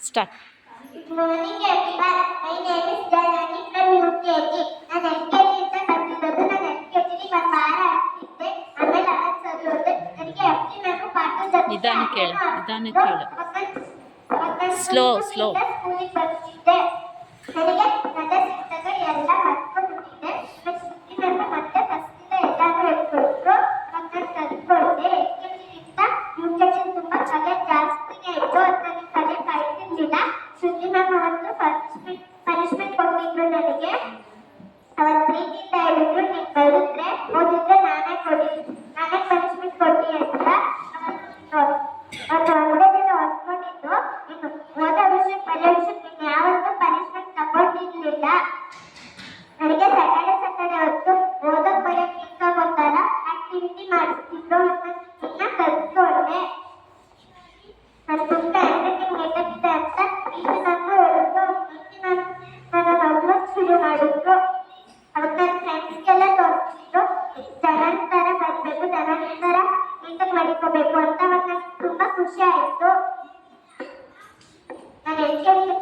Start. Good morning everyone. My name is Janani from UKG. ನಾನು LKG ಅಂತ ಕಲಿತಿರೋದು. ನಾನು LKG ಗೆ ಒಂದು ವಾರ ಆಗ್ತಿದ್ದೆ. ಆಮೇಲೆ ಅನಿಸೋದು ನನಗೆ FT ನಾನು ಪಾಠ ನಿಧಾನ ಕೇಳು. ಸ್ಲೋ ಸ್ಕೂಲಿಗೆ ಬರ್ತಿದ್ದೆ. ನನಗೆ ರಜೆ ಸಿಕ್ಕಿದಾಗ ಎಲ್ಲ ಮರ್ತ್ಕೊಂಡ್ಬಿಟ್ಟಿದ್ದೆ. ನಾನು ಮತ್ತೆ ಫಸ್ಟಿಂದ ಎಲ್ಲಾನು ಹೇಳ್ಕೊಟ್ರು. ಮತ್ತೆ ಕಲ್ತ್ಕೊಂಡೆ. LKG UKG ತುಂಬಾ ಕಲೆ ಜಾಸ್ತಿನೇ ಇತ್ತು. ನನಗೆ ಕಲೆ ಕಲಿತಿರ್ಲಿಲ್ಲ. ಸುದ್ದಿ ಮ್ಯಾಮ್ ಅವತ್ತು ಪನಿಷ್ಮೆಂಟ್ ಕೊಟ್ಟಿದ್ರು ನನಗೆ. ಅವತ್ತು ಪ್ರೀತಿಯಿಂದ ಹೇಳಿದ್ರು, ನೀನು ಬರೆದ್ರೆ ಓದಿದ್ರೆ ನಾನೇ ಪನಿಷ್ಮೆಂಟ್ ಕೊಡಿ ಅಂತ. ಅವತ್ತು ಒಂದೇ ದಿನ ಓದ್ಕೊಂಡಿದ್ದು. ಇನ್ನು ಓದೋ ವಿಷಯ ಬರೆಯೋ ವಿಷಯಕ್ಕೆ ನೀನು ಯಾವತ್ತೂ ಪನಿಷ್ಮೆಂಟ್ ತಗೊಂಡಿರ್ಲಿಲ್ಲ. ನನಗೆ ಸಟರ್ಡೆ ಹೊತ್ತು ಓದೋಕೆ ಬರೆಯೋಕೆ ನಿಂತ್ಕೊಂಡ್ಬಂದಾಗ ಆಕ್ಟಿವಿಟಿ ಮಾಡಿಸ್ತಿದ್ರು. ಅದನ್ನ ಕಲ್ತ್ಕೊಂಡೆ. ನಾನು ತುಂಬ ಹ್ಯಾಂಡ್ರೈಟಿಂಗ್ ನೆಟ್ಟಗಿದೆ ಅಂತ ಈಗ ನಾನು ಹೇಳಿದ್ರು. ನನ್ನ ಹೋಮ್ವರ್ಕ್ ಶುರು ಮಾಡಿದ್ರು. ಅವತ್ತು ನನ್ನ ಫ್ರೆಂಡ್ಸ್ಗೆಲ್ಲ ತೋರಿಸಿದ್ರು. ಜನರ ಥರ ಬರಬೇಕು, ಜನರ ಥರ ನೀಟಾಗಿ ಮಾಡಿಕೋಬೇಕು ಅಂತ. ಅವತ್ತು ನನಗೆ ತುಂಬ ಖುಷಿ ಆಯಿತು. ನಾನು LKG